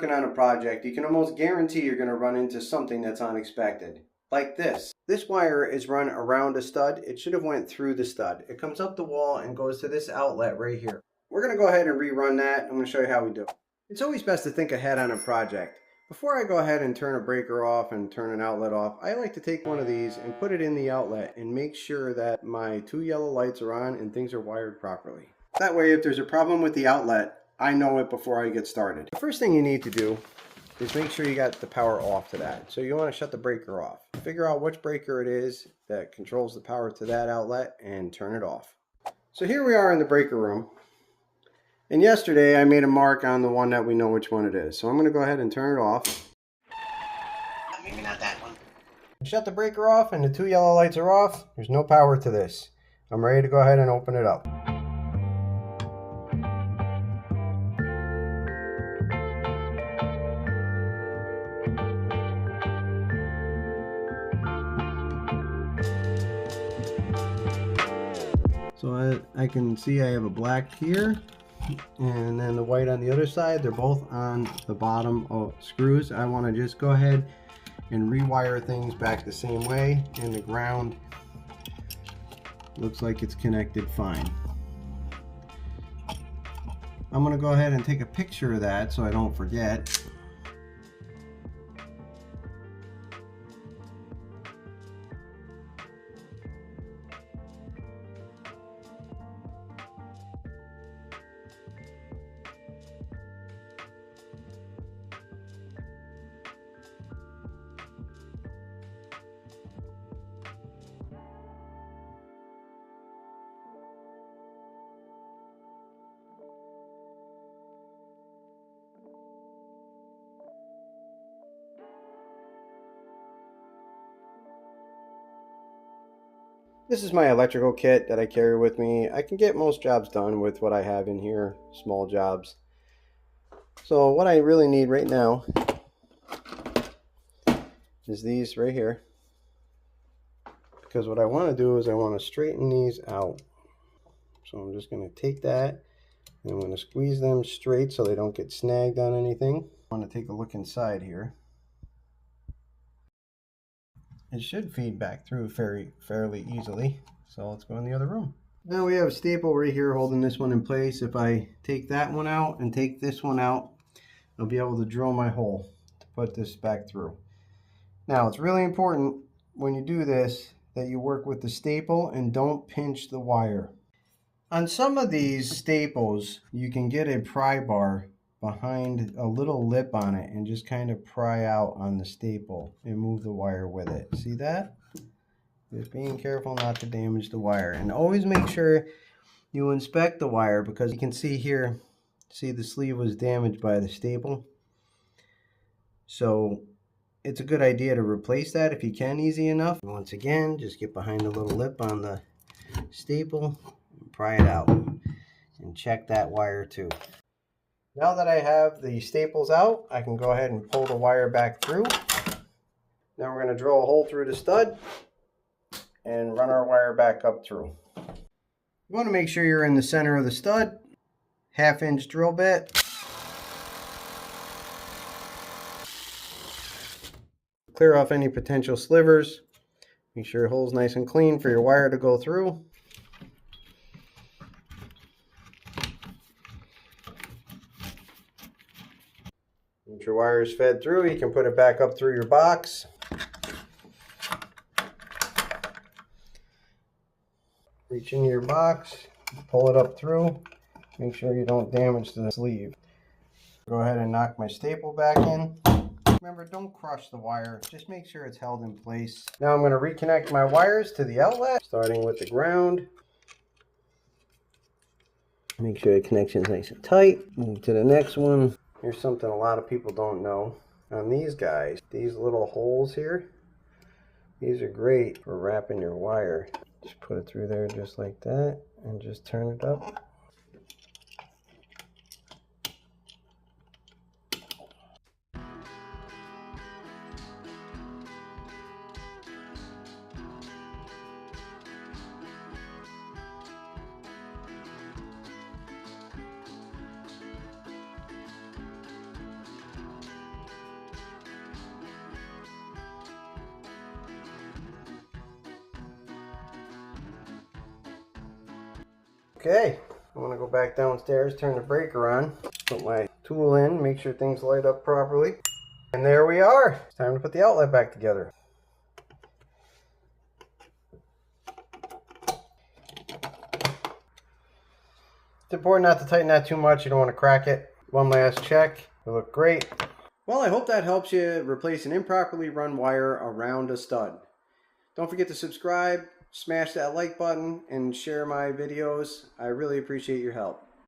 working on a project, you can almost guarantee you're going to run into something that's unexpected. Like this. This wire is run around a stud. It should have went through the stud. It comes up the wall and goes to this outlet right here. We're going to go ahead and rerun that. I'm going to show you how we do it. It's always best to think ahead on a project. Before I go ahead and turn a breaker off and turn an outlet off, I like to take one of these and put it in the outlet and make sure that my 2 yellow lights are on and things are wired properly. That way, if there's a problem with the outlet, I know it before I get started. The first thing you need to do is make sure you got the power off to that. So you want to shut the breaker off. Figure out which breaker it is that controls the power to that outlet and turn it off. So here we are in the breaker room. And yesterday I made a mark on the one that we know which one it is. So I'm going to go ahead and turn it off. Maybe not that one. Shut the breaker off and the 2 yellow lights are off. There's no power to this. I'm ready to go ahead and open it up. So I can see I have a black here and then the white on the other side. They're both on the bottom of screws. I want to just go ahead and rewire things back the same way, and the ground looks like it's connected fine. I'm going to go ahead and take a picture of that so I don't forget. This is my electrical kit that I carry with me. I can get most jobs done with what I have in here, small jobs. So what I really need right now is these right here. Because what I want to do is I want to straighten these out. So I'm just going to take that and I'm going to squeeze them straight so they don't get snagged on anything. I want to take a look inside here. It should feed back through fairly easily. So let's go in the other room. Now we have a staple right here holding this one in place. If I take that one out and take this one out, I'll be able to drill my hole to put this back through. Now it's really important when you do this that you work with the staple and don't pinch the wire. On some of these staples, you can get a pry bar behind a little lip on it and just kind of pry out on the staple and move the wire with it. See that? Just being careful not to damage the wire. And always make sure you inspect the wire, because you can see here, see the sleeve was damaged by the staple. So it's a good idea to replace that if you can, easy enough. Once again, just get behind the little lip on the staple and pry it out and check that wire too. Now that I have the staples out, I can go ahead and pull the wire back through. Now we're going to drill a hole through the stud and run our wire back up through. You want to make sure you're in the center of the stud. 1/2-inch drill bit. Clear off any potential slivers. Make sure your hole's nice and clean for your wire to go through. Once your wire is fed through, you can put it back up through your box. Reach into your box, pull it up through. Make sure you don't damage the sleeve. Go ahead and knock my staple back in. Remember, don't crush the wire. Just make sure it's held in place. Now I'm going to reconnect my wires to the outlet, starting with the ground. Make sure the connection is nice and tight. Move to the next one. Here's something a lot of people don't know. On these guys, these little holes here, these are great for wrapping your wire. Just put it through there just like that and just turn it up. Okay, I'm gonna go back downstairs, turn the breaker on, put my tool in, make sure things light up properly. And there we are. It's time to put the outlet back together. It's important not to tighten that too much. You don't want to crack it. One last check. It'll look great. Well, I hope that helps you replace an improperly run wire around a stud. Don't forget to subscribe, smash that like button, and share my videos. I really appreciate your help.